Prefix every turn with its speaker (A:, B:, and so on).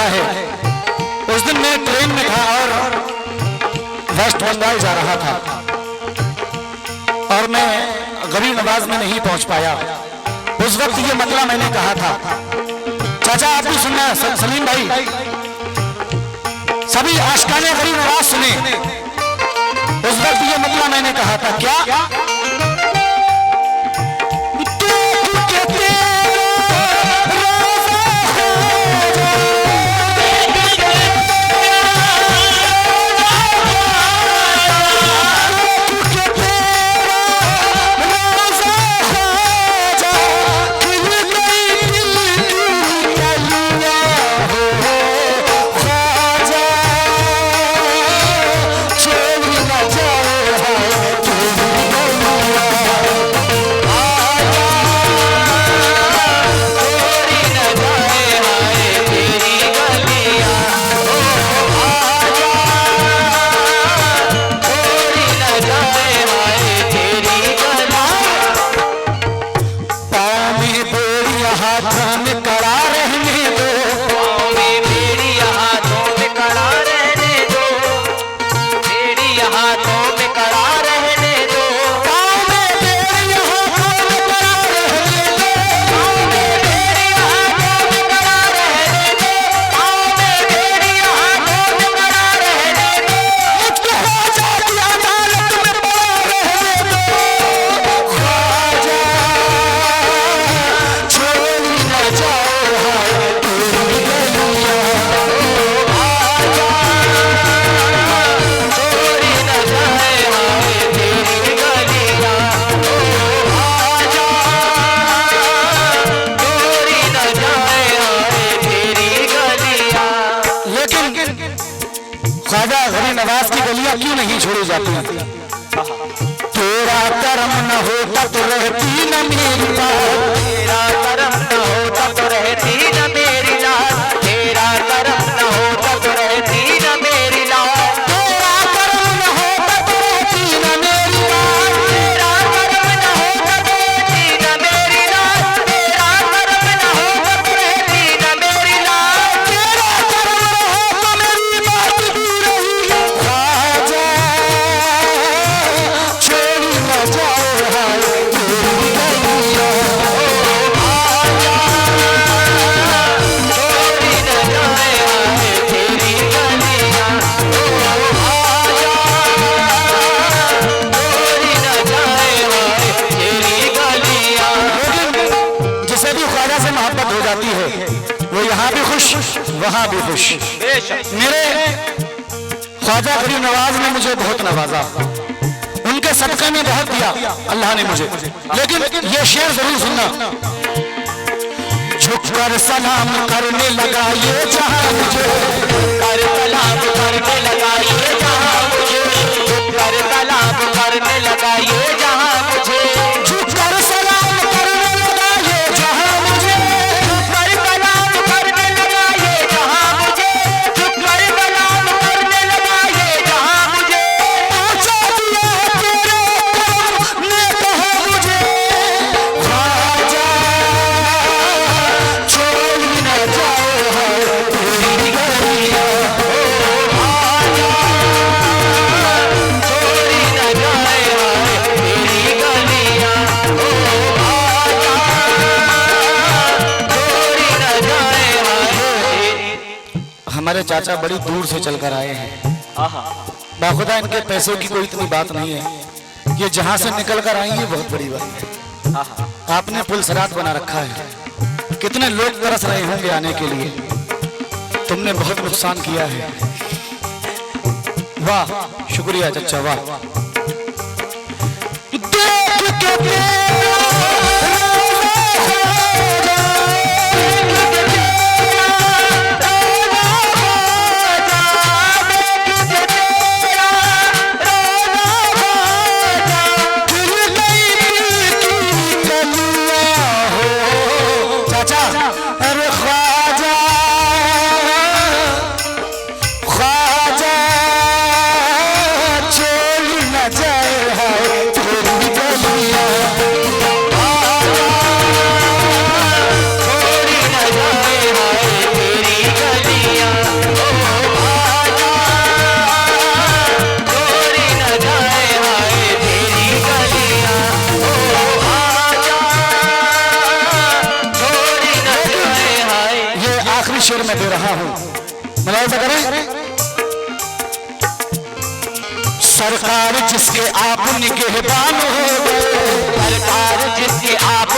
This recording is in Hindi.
A: घटना है। उस दिन मैं ट्रेन में था और वेस्ट बंगाल जा रहा था और मैं गरीब नवाज में नहीं पहुंच पाया। उस वक्त ये मतलब मैंने कहा था, चाचा आप भी सुनना, सलीम भाई, सभी आशिकाने गरीब नवाज सुने। उस वक्त ये मतलब मैंने कहा था, क्या ख्वाजा गरीब नवाज की गलियां क्यों नहीं छोड़ी जाती? तेरा कर्म न होता तो रहती न मेरी बात, तेरा कर्म न होता तो रहती न मेरी लाज, तेरा कर्म न होता तो रहती न मेरी लाज, तेरा कर्म न होता तो रहती न मेरी लाज, तेरा कर्म न होता तो रहती न मेरी लाज, तेरा कर्म न होता तो रहती न मेरी लाज, तेरा कर्म न होता मेरी बात भी रही ख्वाजा छोड़ न जाओ हाय तेरी गलियां, आजा छोड़ न जाए हाय तेरी गलियां, आजा छोड़ न जाए हाय तेरी गलियां। जिसे भी ख्वाजा से मोहब्बत हो जाती है वो यहाँ भी खुश वहाँ भी खुश। मेरे ख्वाजा गरीब नवाज ने मुझे बहुत नवाजा, उनके सदक़े में बहुत दिया अल्लाह ने मुझे। लेकिन ये शेर जरूर सुनना, झुककर सलाम करने लगा ये जहां मुझे, कर सलाम करने लगा ये जहां मुझे, झुककर सलाम करने लगा ये जहां मुझे, झुककर सलाम करने लगा ये जहां मुझे, झुककर सलाम करने लगा ये जहां मुझे, झुककर सलाम करने लगा ये जहां मुझे, पहुंचा दिया तेरे करम ने कहा मुझे ख्वाजा छोड़ न जाओ हाय तेरी गलियां, आजा छोड़ न जाए हाय तेरी गलियां, आजा छोड़ न जाए हाय। हमारे चाचा बड़ी दूर से चलकर आए हैं, बाखुदा इनके पैसों की कोई इतनी बात नहीं है, ये जहां से निकल कर आई है बहुत बड़ी बात है। आपने पुल सरात बना रखा है, कितने लोग तरस रहे होंगे आने के लिए, तुमने बहुत नुकसान किया है। वाह शुक्रिया चचा, वाह। देख के चाचा, अरे ख्वाजा ख्वाजा छोड़ न जाए हाय तेरी गलियां, हूँ। मुलाहिजा करें। सरकार जिसके आप निगहबान हो गए,
B: सरकार जिसके आप